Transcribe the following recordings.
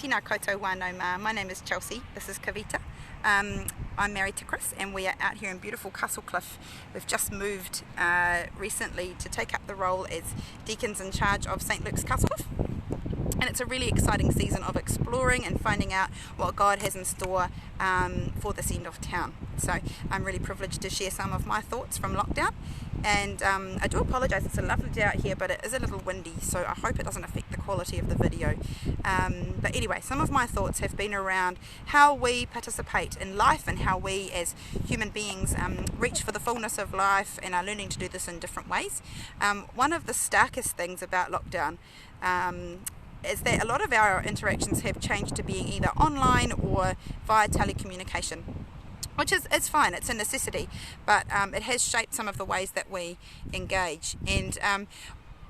Tina koutou wānau mā. My name is Chelsea. This is Kavita. I'm married to Chris and we are out here in beautiful Castlecliff. We've just moved recently to take up the role as deacons in charge of St Luke's Castlecliff. And it's a really exciting season of exploring and finding out what God has in store for this end of town. So I'm really privileged to share some of my thoughts from lockdown. And I do apologise, it's a lovely day out here, but it is a little windy, so I hope it doesn't affect the quality of the video. But anyway, some of my thoughts have been around how we participate in life and how we as human beings reach for the fullness of life and are learning to do this in different ways. One of the starkest things about lockdown is that a lot of our interactions have changed to being either online or via telecommunication, which is it's fine, it's a necessity, but it has shaped some of the ways that we engage. And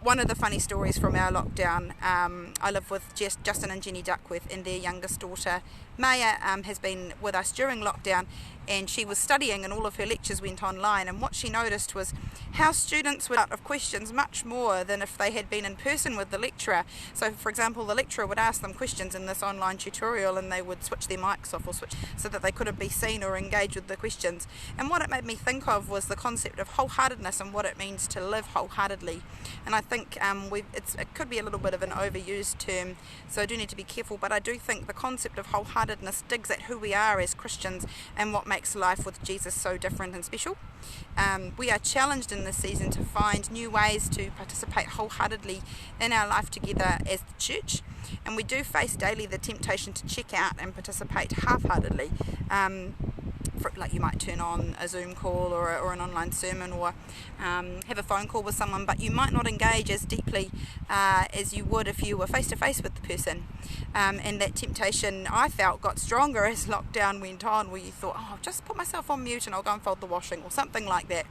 one of the funny stories from our lockdown, I live with Justin and Jenny Duckworth, and their youngest daughter Maya has been with us during lockdown, and she was studying and all of her lectures went online, and what she noticed was how students were out of questions much more than if they had been in person with the lecturer. So for example, the lecturer would ask them questions in this online tutorial and they would switch their mics off or switch so that they couldn't be seen or engage with the questions. And what it made me think of was the concept of wholeheartedness and what it means to live wholeheartedly. And I think it could be a little bit of an overused term, so I do need to be careful, but I do think the concept of wholeheartedness digs at who we are as Christians and what makes life with Jesus so different and special. We are challenged in this season to find new ways to participate wholeheartedly in our life together as the church, and we do face daily the temptation to check out and participate half-heartedly. Like you might turn on a Zoom call or an online sermon or have a phone call with someone, but you might not engage as deeply as you would if you were face to face with the person. And that temptation, I felt, got stronger as lockdown went on, where you thought, oh, I'll just put myself on mute and I'll go and fold the washing or something like that,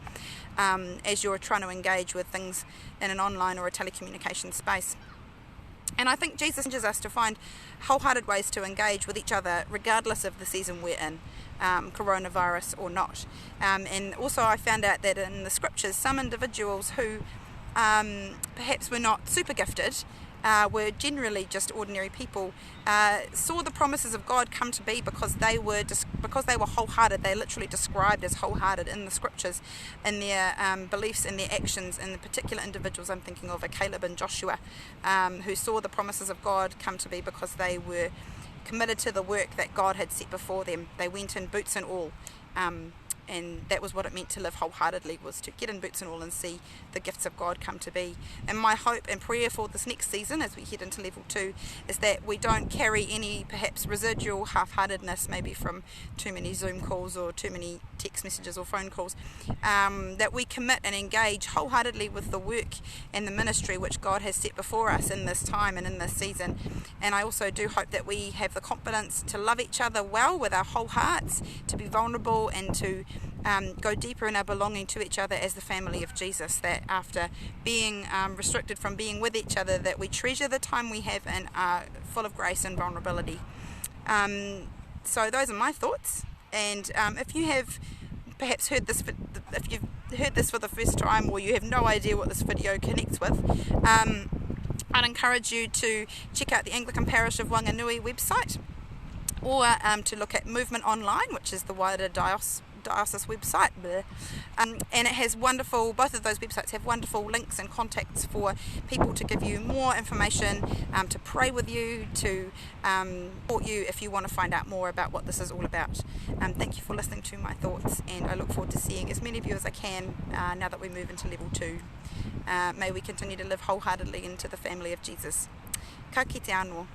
as you're trying to engage with things in an online or a telecommunication space. And I think Jesus encourages us to find wholehearted ways to engage with each other regardless of the season we're in, coronavirus or not. And also I found out that in the scriptures, some individuals who perhaps were not super gifted, were generally just ordinary people, saw the promises of God come to be because they were wholehearted. They literally described as wholehearted in the scriptures, in their beliefs and their actions. And the particular individuals I'm thinking of are Caleb and Joshua, who saw the promises of God come to be because they were committed to the work that God had set before them. They went in boots and all. And that was what it meant to live wholeheartedly, was to get in boots and all and see the gifts of God come to be. And my hope and prayer for this next season as we head into level 2 is that we don't carry any perhaps residual half-heartedness, maybe from too many Zoom calls or too many text messages or phone calls, that we commit and engage wholeheartedly with the work and the ministry which God has set before us in this time and in this season. And I also do hope that we have the confidence to love each other well with our whole hearts, to be vulnerable and to go deeper in our belonging to each other as the family of Jesus, that after being restricted from being with each other, that we treasure the time we have and are full of grace and vulnerability. So those are my thoughts, and if you have perhaps heard this, if you've heard this for the first time or you have no idea what this video connects with, I'd encourage you to check out the Anglican Parish of Wanganui website, or to look at Movement Online, which is the wider diocese website, and it has wonderful, both of those websites have wonderful links and contacts for people to give you more information, to pray with you, to support you if you want to find out more about what this is all about. Thank you for listening to my thoughts, and I look forward to seeing as many of you as I can now that we move into level 2. May we continue to live wholeheartedly into the family of Jesus. Ka kite anō.